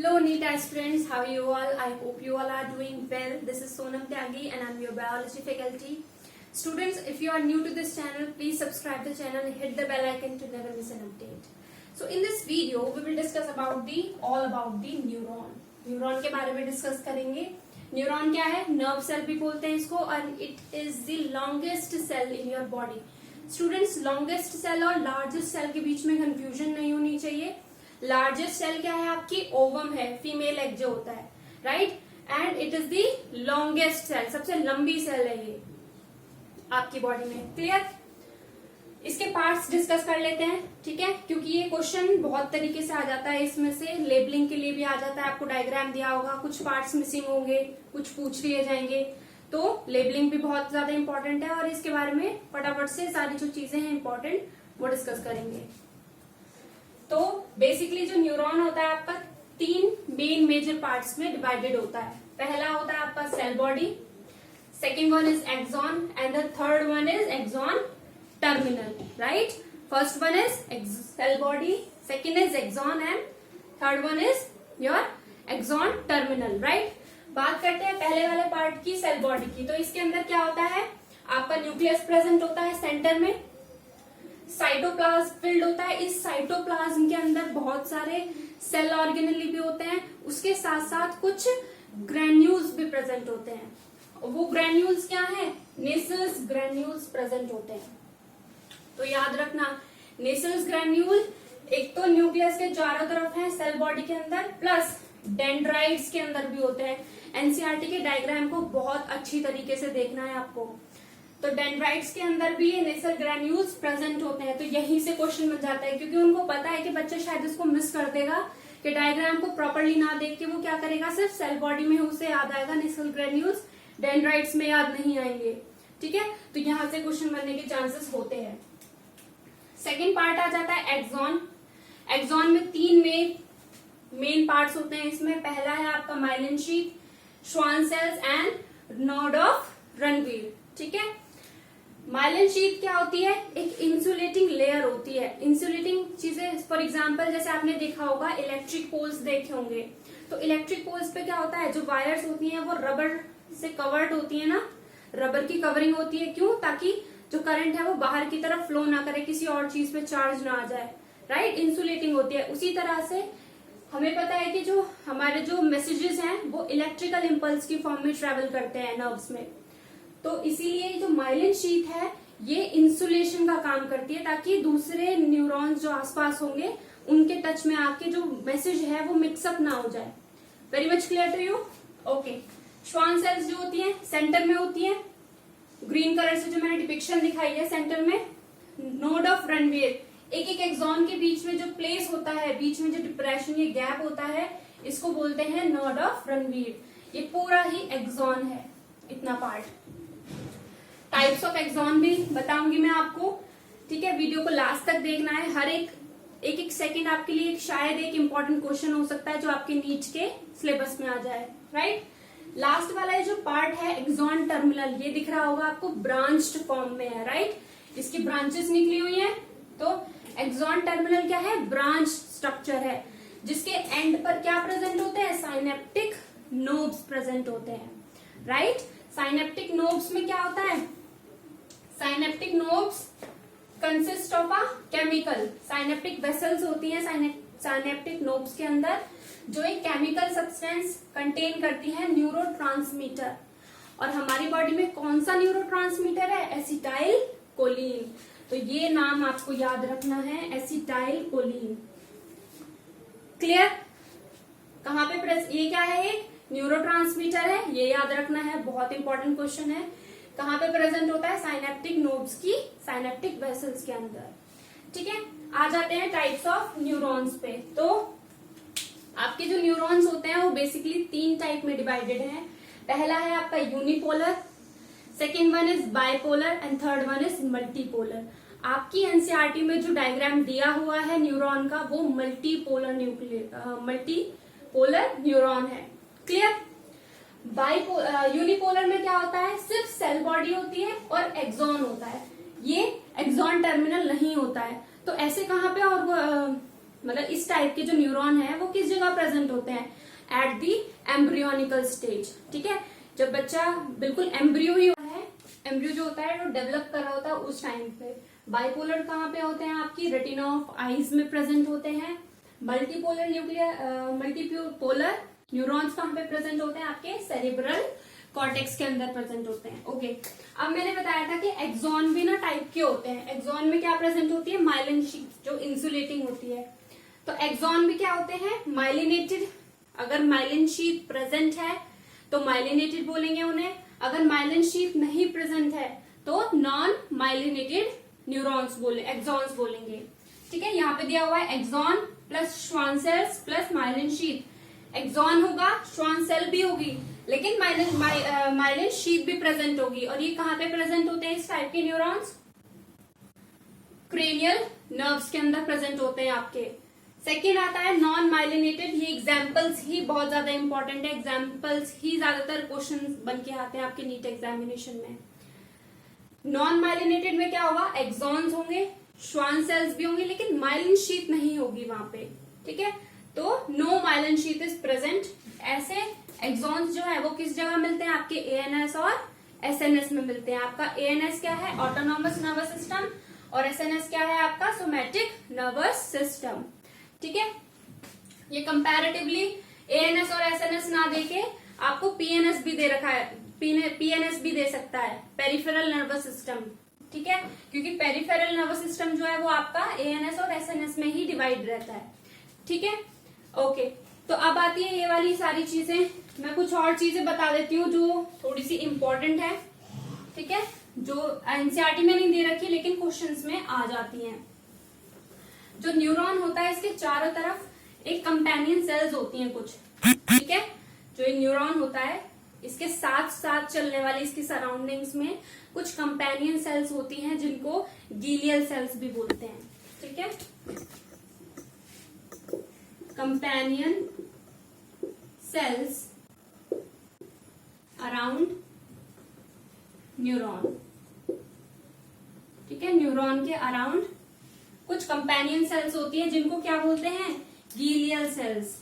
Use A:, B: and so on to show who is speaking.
A: Hello NEET aspirants, how are you all? I hope you all are doing well. This is Sonam Tyagi and I'm your biology faculty. Students, if you are new to this channel, please subscribe the channel and hit the bell icon to never miss an update. So in this video, we will discuss about the neuron. Neuron के बारे में discuss करेंगे. Neuron क्या है? Nerve cell भी बोलते हैं इसको और it is the longest cell in your body. Students, longest cell और लार्जेस्ट सेल के बीच में कंफ्यूजन नहीं होनी चाहिए. लार्जेस्ट सेल क्या है? आपकी ओवम है, फीमेल एग जो होता है, right. And it is the longest cell, सबसे लंबी सेल है ये आपकी बॉडी में. क्लियर? इसके पार्ट्स डिस्कस कर लेते हैं, ठीक है, क्योंकि ये क्वेश्चन बहुत तरीके से आ जाता है. इसमें से लेबलिंग के लिए भी आ जाता है. आपको डायग्राम दिया होगा, कुछ पार्ट्स मिसिंग होंगे, कुछ पूछ लिए जाएंगे, तो लेबलिंग भी बहुत ज्यादा इंपॉर्टेंट है. और इसके बारे में फटाफट से सारी जो चीजें हैं इंपॉर्टेंट वो डिस्कस करेंगे. तो बेसिकली जो न्यूरॉन होता है आपका 3 मेन मेजर पार्ट्स में डिवाइडेड होता है. पहला होता है आपका cell body, second one is axon and the third one is axon terminal, right. First one is cell body, second is axon and third one is your axon terminal, right. बात करते हैं पहले वाले पार्ट की, cell body की. तो इसके अंदर क्या होता है? आपका न्यूक्लियस प्रेजेंट होता है सेंटर में, साइटोप्लाज्म फिल्ड होता है. इस साइटोप्लाज्म के अंदर बहुत सारे सेल ऑर्गेनेली भी होते हैं, उसके साथ साथ कुछ ग्रेन्यूल्स भी प्रेजेंट होते हैं. वो ग्रेन्यूल्स क्या है? नेसल्स ग्रेन्यूल्स प्रेजेंट होते हैं. तो याद रखना, नेसल्स ग्रेन्यूल एक तो न्यूक्लियस के चारों तरफ है सेल बॉडी के अंदर, प्लस डेंड्राइट्स के अंदर भी होते हैं. एनसीईआरटी के डायग्राम को बहुत अच्छी तरीके से देखना है आपको. तो डेंड्राइट्स के अंदर भी ये नेसल ग्रेन्यूल्स प्रेजेंट होते हैं. तो यहीं से क्वेश्चन बन जाता है, क्योंकि उनको पता है कि बच्चा शायद इसको मिस कर देगा, कि डायग्राम को प्रॉपर्ली ना देख के वो क्या करेगा, सिर्फ सेल बॉडी में उसे याद आएगा नेसल ग्रेन्यूल्स, डेंड्राइट्स में याद नहीं आएंगे, ठीक है. तो यहां से क्वेश्चन बनने के चांसेस होते हैं. सेकेंड पार्ट आ जाता है एक्सॉन. एक्सॉन में 3 मेन पार्ट्स होते हैं. इसमें पहला है आपका myelin sheath, Schwann cells and node of Ranveer, ठीक है. माइलिन शीथ क्या होती है? एक इंसुलेटिंग लेयर होती है. इंसुलेटिंग चीजें, फॉर एग्जांपल जैसे आपने देखा होगा इलेक्ट्रिक पोल्स देखे होंगे, तो इलेक्ट्रिक पोल्स पे क्या होता है, जो वायर्स होती हैं वो रबर से कवर्ड होती है ना, रबर की कवरिंग होती है. क्यों? ताकि जो करंट है वो बाहर की तरफ फ्लो ना करे, किसी और चीज पे चार्ज ना आ जाए, राइट. इंसुलेटिंग होती है. उसी तरह से हमें पता है कि जो हमारे जो मैसेजेस हैं वो इलेक्ट्रिकल इम्पल्स की फॉर्म में ट्रेवल करते हैं नर्व्स में. तो इसीलिए जो माइलिन शीथ है ये इंसुलेशन का काम करती है, ताकि दूसरे न्यूरॉन्स जो आसपास होंगे उनके टच में आके जो मैसेज है वो मिक्सअप ना हो जाए. Very much clear to you? Okay. Schwann cells जो होती हैं सेंटर में होती हैं, ग्रीन कलर से जो मैंने डिपिक्शन दिखाई है सेंटर में. नोड ऑफ रनवीर, एक एक एक्सॉन के बीच में जो प्लेस होता है, बीच में जो डिप्रेशन, ये गैप होता है, इसको बोलते हैं नोड ऑफ रनवीर. ये पूरा ही एक्सॉन है, इतना पार्ट. टाइप्स ऑफ एक्सॉन भी बताऊंगी मैं आपको, ठीक है. वीडियो को लास्ट तक देखना है. हर एक सेकंड आपके लिए शायद एक इंपॉर्टेंट क्वेश्चन हो सकता है जो आपके नीट के सिलेबस में आ जाए, राइट. लास्ट वाला जो पार्ट है एक्सॉन टर्मिनल, ये दिख रहा होगा आपको, ब्रांच्ड फॉर्म में है, राइट. इसकी ब्रांचेस निकली हुई है. तो एक्सॉन टर्मिनल क्या है? ब्रांच स्ट्रक्चर है, जिसके एंड पर क्या प्रेजेंट होते हैं? साइनेप्टिक नोब्स प्रेजेंट होते हैं, राइट. साइनेप्टिक नोब्स में क्या होता है? Synaptic knobs consist of a chemical. Synaptic vessels होती हैं साइनेप्टिक नोब्स के अंदर, जो एक केमिकल सब्सटेंस कंटेन करती है, न्यूरोट्रांसमीटर. और हमारी बॉडी में कौन सा न्यूरोट्रांसमीटर है? Acetyl choline. तो ये नाम आपको याद रखना है, एसिटाइल कोलिन. क्लियर? कहां पे ये क्या है? एक न्यूरोट्रांसमीटर है, ये याद रखना है, बहुत इंपॉर्टेंट क्वेश्चन है. कहां पे प्रेजेंट होता है? साइनेप्टिक नोड्स की साइनेप्टिक वेसल्स के अंदर, ठीक है. आ जाते हैं टाइप्स ऑफ न्यूरॉन्स पे. तो आपके जो न्यूरॉन्स होते हैं वो बेसिकली 3 टाइप में डिवाइडेड हैं. पहला है आपका unipolar, second one is bipolar and third one is multipolar. आपकी एनसीईआरटी में जो डायग्राम दिया हुआ है न्यूरॉन का वो मल्टीपोलर न्यूरॉन है. क्लियर? यूनिपोलर में क्या होता है? सिर्फ सेल बॉडी होती है और एक्सॉन होता है. ये एक्सॉन टर्मिनल नहीं होता है. तो ऐसे कहां पे और मतलब इस टाइप के जो न्यूरॉन है वो किस जगह प्रेजेंट होते हैं? At the embryonical stage. ठीक है, जब बच्चा बिल्कुल एम्ब्रियो ही होता है, एम्ब्रियो जो होता है वो डेवलप कर रहा होता है उस टाइम पे। बाइपोलर कहाँ पे होते हैं? आपकी रेटिना ऑफ आईज में प्रेजेंट होते हैं। मल्टीपोलर मल्टीपोलर न्यूरॉन्स कहाँ पे प्रेजेंट होते हैं? आपके सेरिब्रल कॉर्टेक्स के अंदर प्रेजेंट होते हैं। ओके, अब मैंने बताया था कि एक्सॉन भी ना टाइप के होते हैं। एक्सॉन में क्या प्रेजेंट होती है? माइलिन शीट जो इंसुलेटिंग होती है। तो एक्सॉन भी क्या होते हैं? माइलिनेटेड। अगर माइलिन शीट प्रेजेंट है तो माइलिनेटेड बोलेंगे उन्हें। अगर माइलिन शीट नहीं प्रेजेंट है तो नॉन माइलिनेटेड न्यूरॉन्स एक्सॉन्स बोलेंगे। ठीक है, यहाँ पे दिया हुआ है axon plus Schwann cells plus myelin sheath. Axon होगा, श्वान सेल भी होगी, लेकिन माइलिन शीट भी प्रेजेंट होगी। और ये कहाँ पे प्रेजेंट होते हैं इस टाइप के न्यूरॉन्स? क्रेनियल नर्व्स के अंदर प्रेजेंट होते हैं आपके। सेकेंड आता है नॉन माइलिनेटेड। ये एग्जाम्पल्स ही बहुत ज्यादा इंपॉर्टेंट है, एग्जाम्पल्स ही ज्यादातर क्वेश्चन बन के आते हैं आपके नीट एग्जामिनेशन में। नॉन माइलिनेटेड में क्या होगा? एक्सॉन्स होंगे, श्वान सेल्स भी होंगे, लेकिन माइलिन शीट नहीं होगी वहां पे। ठीक है, तो no myelin sheath is present. ऐसे एक्सॉन्स जो है वो किस जगह मिलते हैं? आपके एएनएस और एसएनएस में मिलते हैं। आपका एएनएस क्या है? ऑटोनॉमस नर्वस सिस्टम, और एसएनएस क्या है? आपका सोमैटिक नर्वस सिस्टम। ठीक है, ये कंपैरेटिवली एएनएस और एसएनएस ना देके आपको पीएनएस भी दे रखा है, पीएनएस भी दे सकता है, पेरिफेरल नर्वस सिस्टम। ठीक है, क्योंकि पेरिफेरल नर्वस सिस्टम जो है वो आपका एएनएस और एसएनएस में ही डिवाइड रहता है। ठीक है, ओके, तो अब आती है ये वाली सारी चीजें। मैं कुछ और चीजें बता देती हूँ जो थोड़ी सी इंपॉर्टेंट है। ठीक है, जो एनसीईआरटी में नहीं दे रखी लेकिन क्वेश्चंस में आ जाती हैं। जो न्यूरॉन होता है इसके चारों तरफ एक कंपेनियन सेल्स होती हैं कुछ। ठीक है, जो ये न्यूरॉन होता है इसके साथ साथ चलने वाली इसकी सराउंडिंग्स में कुछ कंपेनियन सेल्स होती हैं जिनको गीलियल सेल्स भी बोलते हैं। ठीक है, कंपेनियन सेल्स अराउंड न्यूरॉन। ठीक है, न्यूरॉन के अराउंड कुछ कंपेनियन सेल्स होती है जिनको क्या बोलते हैं? गीलियल सेल्स।